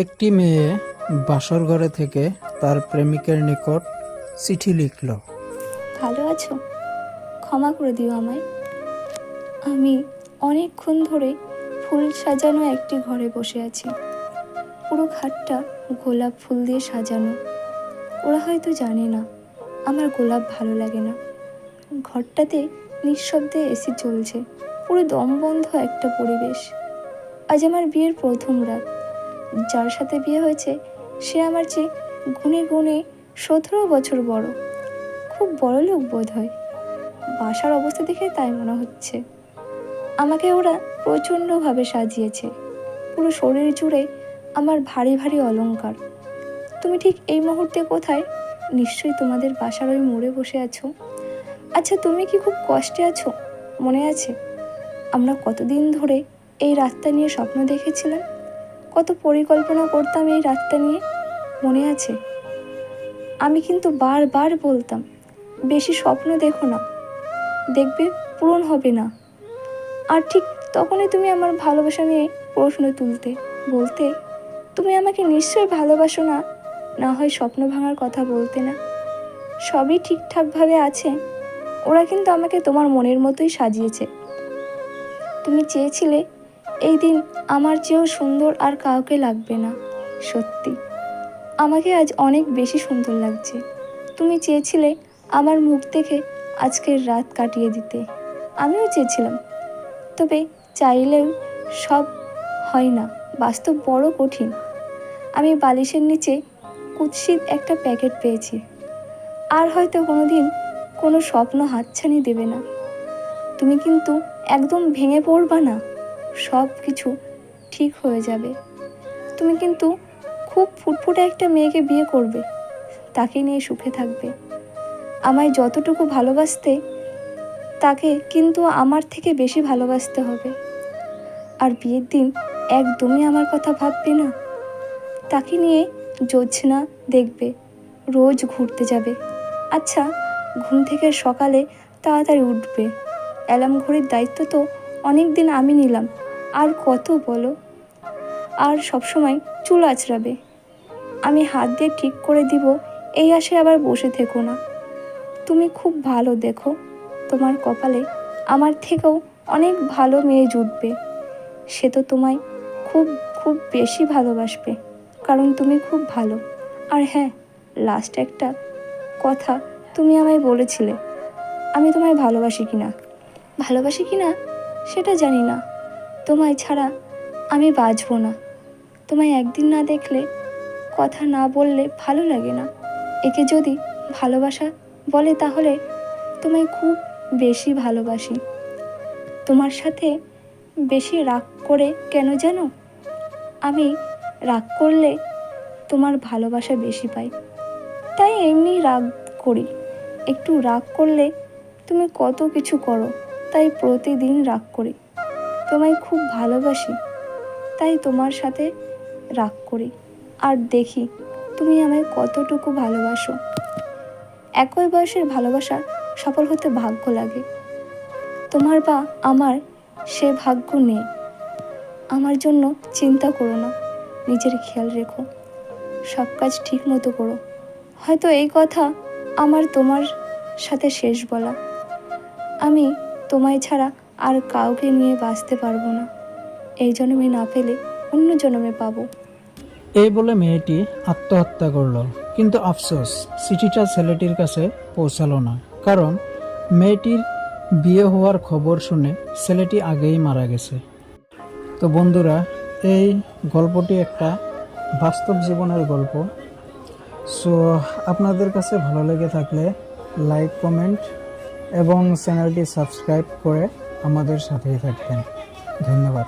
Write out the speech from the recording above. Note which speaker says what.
Speaker 1: একটি মেয়ে বাসর ঘরে থেকে তার প্রেমিকের নিকট চিঠি লিখল।
Speaker 2: ভালো আছো? ক্ষমা করে দিও আমায়। আমি অনেকক্ষণ ধরে ফুল সাজানো একটি ঘরে বসে আছি। পুরো খাটটা গোলাপ ফুল দিয়ে সাজানো। ওরা হয়তো জানে না আমার গোলাপ ভালো লাগে না। ঘরটাতে নিঃশব্দে এসি চলছে, পুরো দমবন্ধ একটা পরিবেশ। আজ আমার বিয়ের প্রথম রাত। যার সাথে বিয়ে হয়েছে সে আমার চেয়ে গুণে গুণে 17 বছর বড়। খুব বড় লোক বোধ হয়, বাসার অবস্থা দেখে তাই মনে হচ্ছে। আমাকে ওরা প্রচণ্ডভাবে সাজিয়েছে, পুরো শরীর জুড়ে আমার ভারী ভারী অলংকার। তুমি ঠিক এই মুহূর্তে কোথায়? নিশ্চয়ই তোমাদের বাসার ওই মোড়ে বসে আছো। আচ্ছা, তুমি কি খুব কষ্টে আছো? মনে আছে আমরা কতদিন ধরে এই রাতটা নিয়ে স্বপ্ন দেখেছিলাম? কত পরিকল্পনা করতাম এই রাতটা নিয়ে, মনে আছে? আমি কিন্তু বারবার বলতাম, বেশি স্বপ্ন দেখো না, দেখবে পূরণ হবে না। আর ঠিক তখনই তুমি আমার ভালোবাসা নিয়ে প্রশ্ন তুলতে, বলতে তুমি আমাকে নিশ্চয়ই ভালোবাসো না, না হয় স্বপ্ন ভাঙার কথা বলতে না। সবই ঠিকঠাকভাবে আছে। ওরা কিন্তু আমাকে তোমার মনের মতোই সাজিয়েছে। তুমি চেয়েছিলে এই দিন আমার চেয়েও সুন্দর আর কাউকে লাগবে না। সত্যি আমাকে আজ অনেক বেশি সুন্দর লাগছে। তুমি চেয়েছিলে আমার মুখ দেখে আজকের রাত কাটিয়ে দিতে। আমিও চেয়েছিলাম, তবে চাইলেও সব হয় না, বাস্তব বড় কঠিন। আমি বালিশের নিচে কুৎসিত একটা প্যাকেট পেয়েছি। আর হয়তো কোনোদিন কোনো স্বপ্ন হাতছানি দেবে না। তুমি কিন্তু একদম ভেঙে পড়বা না, সব কিছু ঠিক হয়ে যাবে। তুমি কিন্তু খুব ফুটফুটে একটা মেয়েকে বিয়ে করবে, তাকে নিয়ে সুখে থাকবে। আমায় যতটুকু ভালোবাসতে, তাকে কিন্তু আমার থেকে বেশি ভালোবাসতে হবে। আর বিয়ের দিন একদমই আমার কথা ভাববে না। তাকে নিয়ে জোছনা দেখবে, রোজ ঘুরতে যাবে। আচ্ছা, ঘুম থেকে সকালে তাড়াতাড়ি উঠবে। অ্যালার্ম ঘড়ির দায়িত্ব তো অনেক দিন আমি নিলাম, আর কত বলো। আর সবসময় চুল আঁচড়াবে, আমি হাত দিয়ে ঠিক করে দিব, এই আশায় আবার বসে থেকো না। তুমি খুব ভালো, দেখো তোমার কপালে আমার থেকেও অনেক ভালো মেয়ে জুটবে। সে তো তোমায় খুব খুব বেশি ভালোবাসবে, কারণ তুমি খুব ভালো। আর হ্যাঁ, লাস্ট একটা কথা, তুমি আমায় বলেছিলে আমি তোমায় ভালোবাসি কিনা সেটা জানি না। তোমায় ছাড়া আমি বাঁচব না। তোমায় একদিন না দেখলে, কথা না বললে ভালো লাগে না। একে যদি ভালোবাসা বলে তাহলে তোমায় খুব বেশি ভালোবাসি। তোমার সাথে বেশি রাগ করে কেন জানো? আমি রাগ করলে তোমার ভালোবাসা বেশি পাই, তাই এমনি রাগ করি। একটু রাগ করলে তুমি কত কিছু করো, তাই প্রতিদিন রাগ করি। তোমায় খুব ভালোবাসি, তাই তোমার সাথে রাগ করি, আর দেখি তুমি আমায় কতটুকু ভালোবাসো। একই বয়সের ভালোবাসা সফল হতে ভাগ্য লাগে। তোমার বা আমার সে ভাগ্য নেই। আমার জন্য চিন্তা করো না, নিজের খেয়াল রেখো, সব কাজ ঠিক মতো করো। হয়তো এই কথা আমার তোমার সাথে শেষ বলা। আমি তোমায় ছাড়া আর কাউকে নিয়ে বাঁচতে পারবো না। এই জন্মে না পেলে অন্য জন্মে পাবো।
Speaker 1: এই বলে মেয়েটি আত্মহত্যা করল। কিন্তু আফসোস, চিঠিটা ছেলেটির কাছে পৌঁছালো না, কারণ মেয়েটির বিয়ে হওয়ার খবর শুনে ছেলেটি আগেই মারা গেছে। তো বন্ধুরা, এই গল্পটি একটা বাস্তব জীবনের গল্প। সো আপনাদের কাছে ভালো লেগে থাকলে লাইক, কমেন্ট এবং চ্যানেলটি সাবস্ক্রাইব করে আমাদের সাথেই থাকবেন। ধন্যবাদ।